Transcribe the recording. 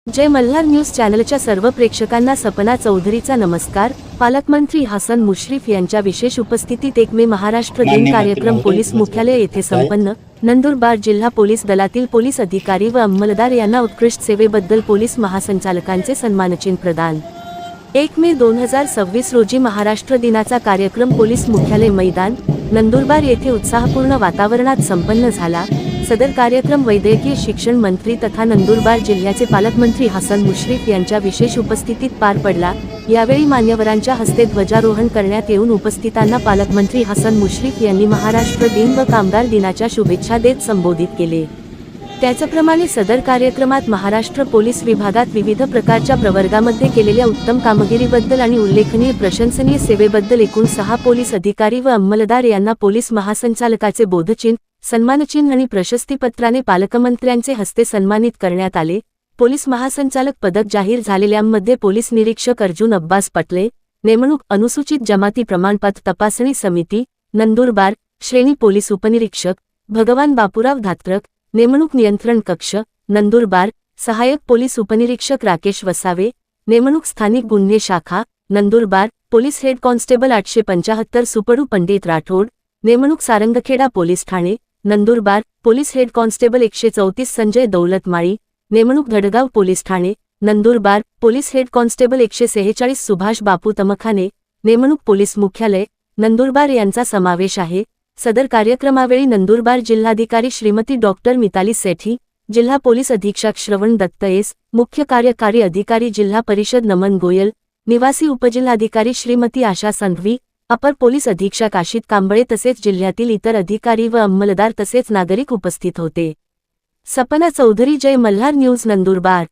जय Malhar news चॅनलच्या सर्व प्रेक्षकांना सपना चौधरीचा नमस्कार। पालकमंत्री हसन मुश्रीफ यांच्या विशेष उपस्थितीत 1 मे महाराष्ट्र दिन कार्यक्रम पोलीस मुख्यालय येथे संपन्न। नंदुरबार जिल्हा पोलीस दलातील पोलीस अधिकारी व अंमलदार यांना उत्कृष्ट सेवेबद्दल पोलीस महासंचालकांचे सन्मानचिन्ह प्रदान। 1 मे 2026 रोजी महाराष्ट्र दिनाचा कार्यक्रम पोलीस मुख्यालय मैदान नंदुरबार येथे उत्साहपूर्ण वातावरणात संपन्न झाला। सदर कार्यक्रम वैद्यकीय शिक्षण मंत्री तथा नंदुरबार जिल्ह्याचे पालकमंत्री हसन मुश्रीफ यांच्या विशेष उपस्थितीत पार पडला। यावेळी मान्यवरांच्या हस्ते ध्वजारोहण करण्यात येऊन उपस्थितांना पालकमंत्री हसन मुश्रीफ यांनी महाराष्ट्र दिन व कामगार दिनाच्या शुभेच्छा देत संबोधित केले। त्याचप्रमाणे सदर कार्यक्रमात महाराष्ट्र पोलीस विभागात विविध प्रकारच्या प्रवर्गामध्ये केलेल्या उत्तम कामगिरीबद्दल आणि उल्लेखनीय प्रशंसनीय सेवेबद्दल एकूण 6 पोलीस अधिकारी व अंमलदार यांना पोलीस महासंचालकाचे बोधचिन्ह, सन्मानचिन्ह आणि प्रशस्तीपत्राने पालकमंत्र्यांचे हस्ते सन्मानित करण्यात आले। पोलीस महासंचालक पदक जाहीर झालेल्यांमध्ये पोलीस निरीक्षक अर्जुन अब्बास पटले, नेमणूक अनुसूचित जमाती प्रमाणपत्र तपासणी समिती नंदुरबार, श्रेणी पोलीस उपनिरीक्षक भगवान बापूराव धात्रक, नेमणूक नियंत्रण कक्ष नंदुरबार, सहाय्यक पोलीस उपनिरीक्षक राकेश वसावे, नेमणूक स्थानिक गुन्हे शाखा Nandurbar, police head constable 875 Supdu Pandit Rathod, नेमणूक सारंगखेडा पोलीस ठाणे Nandurbar, police head constable 134 Sanjay Daulat Mali, नेमणूक धडगाव पोलीस ठाणे Nandurbar, police head constable 146 Subhash Bapu Tamkhane, नेमणूक पोलीस मुख्यालय नंदुरबार यांचा समावेश आहे। सदर कार्यक्रमावेळी नंदुरबार जिल्हाधिकारी श्रीमती डॉक्टर मिताली सेठी, जिल्हा पोलीस अधीक्षक श्रवण दत्त एस, मुख्य कार्यकारी अधिकारी जिल्हा परिषद नमन गोयल, निवासी उपजिल्हाधिकारी श्रीमती आशा संघवी, अपर पोलीस अधीक्षक आशित कांबळे तसेच जिल्ह्यातील इतर अधिकारी व अंमलदार तसेच नागरिक उपस्थित होते। सपना चौधरी, जय मल्हार न्यूज, नंदुरबार।